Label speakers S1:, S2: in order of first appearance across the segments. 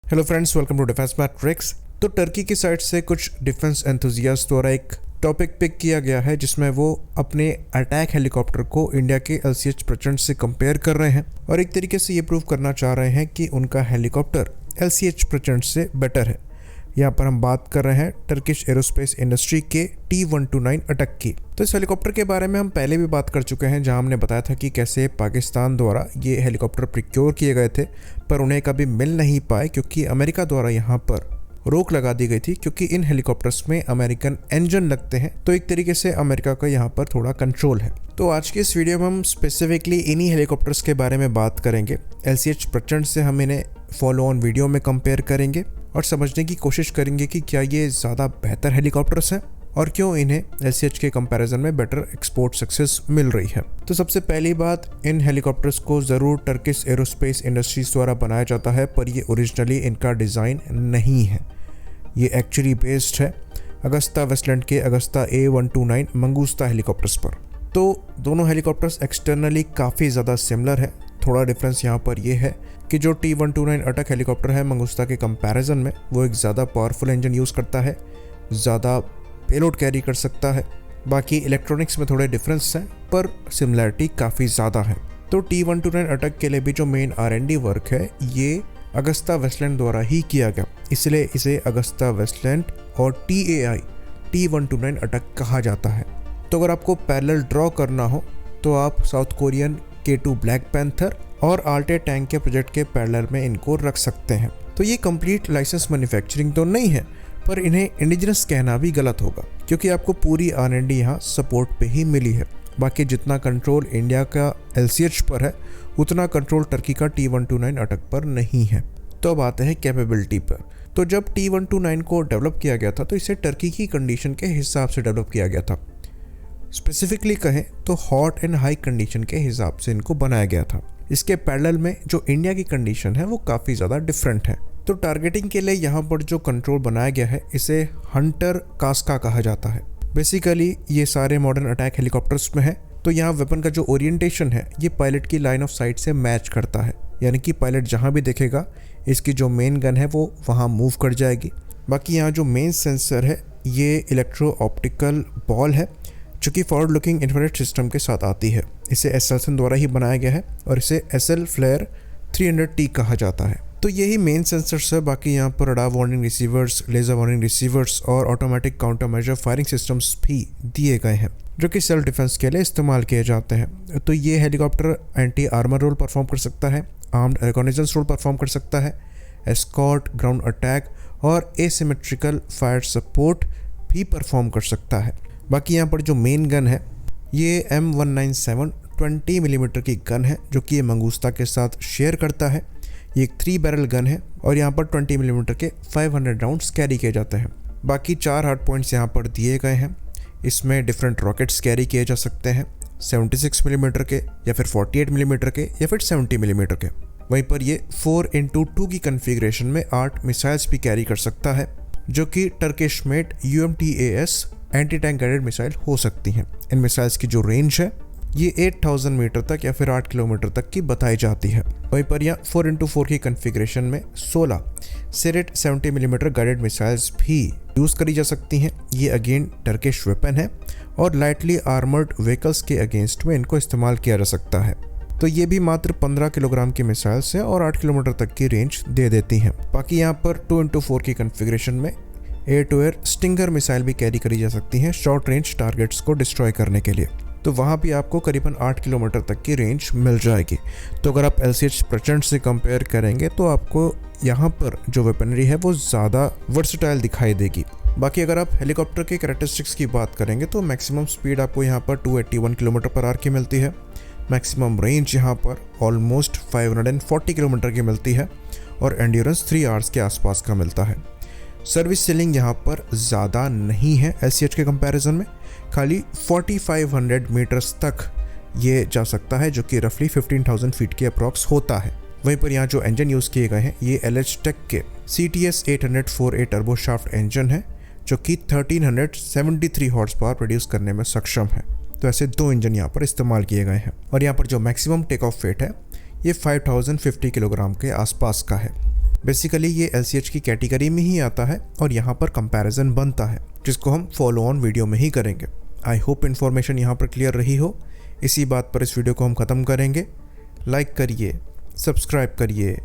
S1: Hello friends, welcome to defence matrix. तो Turkey की side से कुछ डिफेंस एंथुजियास्ट द्वारा एक टॉपिक पिक किया गया है जिसमें वो अपने अटैक हेलीकॉप्टर को इंडिया के LCH प्रचंड से कंपेयर कर रहे हैं और एक तरीके से ये प्रूव करना चाह रहे हैं कि उनका हेलीकॉप्टर LCH प्रचंड से बेटर है। यहाँ पर हम बात कर रहे हैं टर्किश एरोस्पेस इंडस्ट्री के T129 अटैक की। तो इस हेलीकॉप्टर के बारे में हम पहले भी बात कर चुके हैं, जहां हमने बताया था कि कैसे पाकिस्तान द्वारा ये हेलीकॉप्टर प्रिक्योर किए गए थे पर उन्हें कभी मिल नहीं पाए क्योंकि अमेरिका द्वारा यहाँ पर रोक लगा दी गई थी, क्योंकि इन हेलीकॉप्टर्स में अमेरिकन इंजन लगते हैं। तो एक तरीके से अमेरिका का यहाँ पर थोड़ा कंट्रोल है। तो आज के इस वीडियो में हम स्पेसिफिकली इन्हीं हेलीकॉप्टर्स के बारे में बात करेंगे। LCH प्रचंड से हम इन्हें फॉलो ऑन वीडियो में कंपेयर करेंगे और समझने की कोशिश करेंगे कि क्या ये ज़्यादा बेहतर हेलीकॉप्टर्स हैं और क्यों इन्हें LCH के कंपैरिजन में बेटर एक्सपोर्ट सक्सेस मिल रही है। तो सबसे पहली बात, इन हेलीकॉप्टर्स को ज़रूर टर्किश एरोस्पेस इंडस्ट्रीज द्वारा बनाया जाता है, पर ये ओरिजिनली इनका डिज़ाइन नहीं है। ये एक्चुअली बेस्ड है अगस्ता वेस्टलैंड के अगस्ता A129 मंगूस्ता हेलीकॉप्टर्स पर। तो दोनों हेलीकॉप्टर्स एक्सटर्नली काफ़ी ज़्यादा सिमिलर है। थोड़ा डिफरेंस यहाँ पर यह है कि जो T129 अटैक हेलीकॉप्टर है मंगूस्ता के कंपैरिजन में, वो एक ज़्यादा पावरफुल इंजन यूज़ करता है, ज़्यादा पेलोड कैरी कर सकता है। बाकी इलेक्ट्रॉनिक्स में थोड़े डिफरेंस हैं पर सिमिलैरिटी काफ़ी ज़्यादा है। तो T129 अटैक के लिए भी जो मेन R&D वर्क है ये अगस्ता वेस्टलैंड द्वारा ही किया गया, इसलिए इसे अगस्ता वेस्टलैंड और TAI T129 अटैक कहा जाता है। तो अगर आपको पैरेलल ड्रॉ करना हो तो आप south Korean K2 black panther और आल्टे टैंक के प्रोजेक्ट के पैरेलल में इनको रख सकते हैं। तो ये कंप्लीट लाइसेंस मैन्युफैक्चरिंग तो नहीं है, पर इन्हें इंडिजिनस कहना भी गलत होगा क्योंकि आपको पूरी R&D यहाँ सपोर्ट पे ही मिली है। बाकी जितना कंट्रोल इंडिया का LCH पर है उतना कंट्रोल टर्की का T129 अटैक पर नहीं है। तो अब आते हैं कैपेबिलिटी पर। तो जब T129 को डेवलप किया गया था तो इसे टर्की की कंडीशन के हिसाब से डेवलप किया गया था। स्पेसिफिकली कहें तो हॉट एंड हाई कंडीशन के हिसाब से इनको बनाया गया था। इसके पैरेलल में जो इंडिया की कंडीशन है वो काफ़ी ज़्यादा डिफरेंट है। तो टारगेटिंग के लिए यहाँ पर जो कंट्रोल बनाया गया है इसे हंटर कास्का कहा जाता है। बेसिकली ये सारे मॉडर्न अटैक हेलीकॉप्टर्स में है। तो यहाँ वेपन का जो ओरिएंटेशन है ये पायलट की लाइन ऑफ साइट से मैच करता है, यानी कि पायलट जहाँ भी देखेगा इसकी जो मेन गन है वो वहाँ मूव कर जाएगी। बाकी यहाँ जो मेन सेंसर है ये इलेक्ट्रो ऑप्टिकल बॉल है जो कि फॉरवर्ड लुकिंग इंफ्रारेड सिस्टम के साथ आती है। इसे एसएलसन द्वारा ही बनाया गया है और इसे SL फ्लेयर 300T कहा जाता है। तो यही मेन सेंसर्स है। बाकी यहाँ पर radar warning receivers, laser warning receivers और automatic counter measure firing systems भी दिए गए हैं जो कि सेल्फ डिफेंस के लिए इस्तेमाल किए जाते हैं। तो ये helicopter anti armour role perform कर सकता है, आर्म्ड रिकॉग्निजेंस रोल परफॉर्म कर सकता है, एस्कॉर्ट, ग्राउंड अटैक और एसिमेट्रिकल फायर सपोर्ट भी परफॉर्म कर सकता है। बाकी यहाँ पर जो मेन गन है ये M197 20 मिलीमीटर की गन है जो कि ये मंगूस्ता के साथ शेयर करता है। ये एक 3 बैरल गन है और यहाँ पर 20 मिलीमीटर के 500 राउंड्स कैरी किए जाते हैं। बाकी 4 हार्ड पॉइंट्स यहाँ पर दिए गए हैं। इसमें डिफरेंट रॉकेट्स कैरी किए जा सकते हैं, 76 मिलीमीटर के या फिर 48 मिलीमीटर के या फिर 70 मिलीमीटर के। वहीं पर ये 4x2 की कन्फिग्रेशन में 8 मिसाइल्स भी कैरी कर सकता है जो कि Turkish made UMTAS anti tank guided missile हो सकती हैं। इन मिसाइल्स की जो रेंज है ये 8000 मीटर तक या फिर 8 किलोमीटर तक की बताई जाती है। वहीं पर यहाँ 4x4 की कन्फिग्रेशन में 16 सेरेट 70 मिलीमीटर गाइडेड मिसाइल्स भी यूज़ करी जा सकती हैं। ये अगेन टर्किश वेपन है और लाइटली आर्मर्ड व्हीकल्स के अगेंस्ट में इनको इस्तेमाल किया जा सकता है। तो ये भी मात्र 15 किलोग्राम की मिसाइल्स हैं और 8 किलोमीटर तक की रेंज दे देती हैं। बाकी यहाँ पर 2x4 की कन्फिग्रेशन में air to air stinger missile भी कैरी करी जा सकती हैं शॉर्ट रेंज टारगेट्स को डिस्ट्रॉय करने के लिए। तो वहाँ भी आपको करीबन 8 किलोमीटर तक की रेंज मिल जाएगी। तो अगर आप LCH प्रचंड से कंपेयर करेंगे तो आपको यहाँ पर जो वेपनरी है वो ज़्यादा वर्सेटाइल दिखाई देगी। बाकी अगर आप हेलीकॉप्टर के कैरेक्टरिस्टिक्स की बात करेंगे तो मैक्सिमम स्पीड आपको यहाँ पर 281 किलोमीटर पर आवर की मिलती है। मैक्सिमम रेंज यहाँ पर ऑलमोस्ट 540 किलोमीटर की मिलती है और एंड्योरेंस 3 आवर्स के आसपास का मिलता है। सर्विस सीलिंग यहाँ पर ज़्यादा नहीं है LCH के कंपैरिजन में, खाली 4500 मीटर्स तक ये जा सकता है जो कि रफली 15,000 फीट के अप्रॉक्स होता है। वहीं पर यहाँ जो इंजन यूज़ किए गए हैं ये LH टेक के CTS 800-4A turbo shaft engine है जो कि 1373 हॉर्स पावर प्रोड्यूस करने में सक्षम है। तो ऐसे 2 इंजन यहाँ पर इस्तेमाल किए गए हैं और यहाँ पर जो मैक्सिमम टेक ऑफ वेट है ये 5050 किलोग्राम के आसपास का है। बेसिकली ये LCH की कैटेगरी में ही आता है और यहाँ पर कंपैरिजन बनता है, जिसको हम फॉलो ऑन वीडियो में ही करेंगे। आई होप इन्फॉर्मेशन यहाँ पर क्लियर रही हो। इसी बात पर इस वीडियो को हम ख़त्म करेंगे। लाइक करिए, सब्सक्राइब करिए।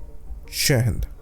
S1: जय हिंद।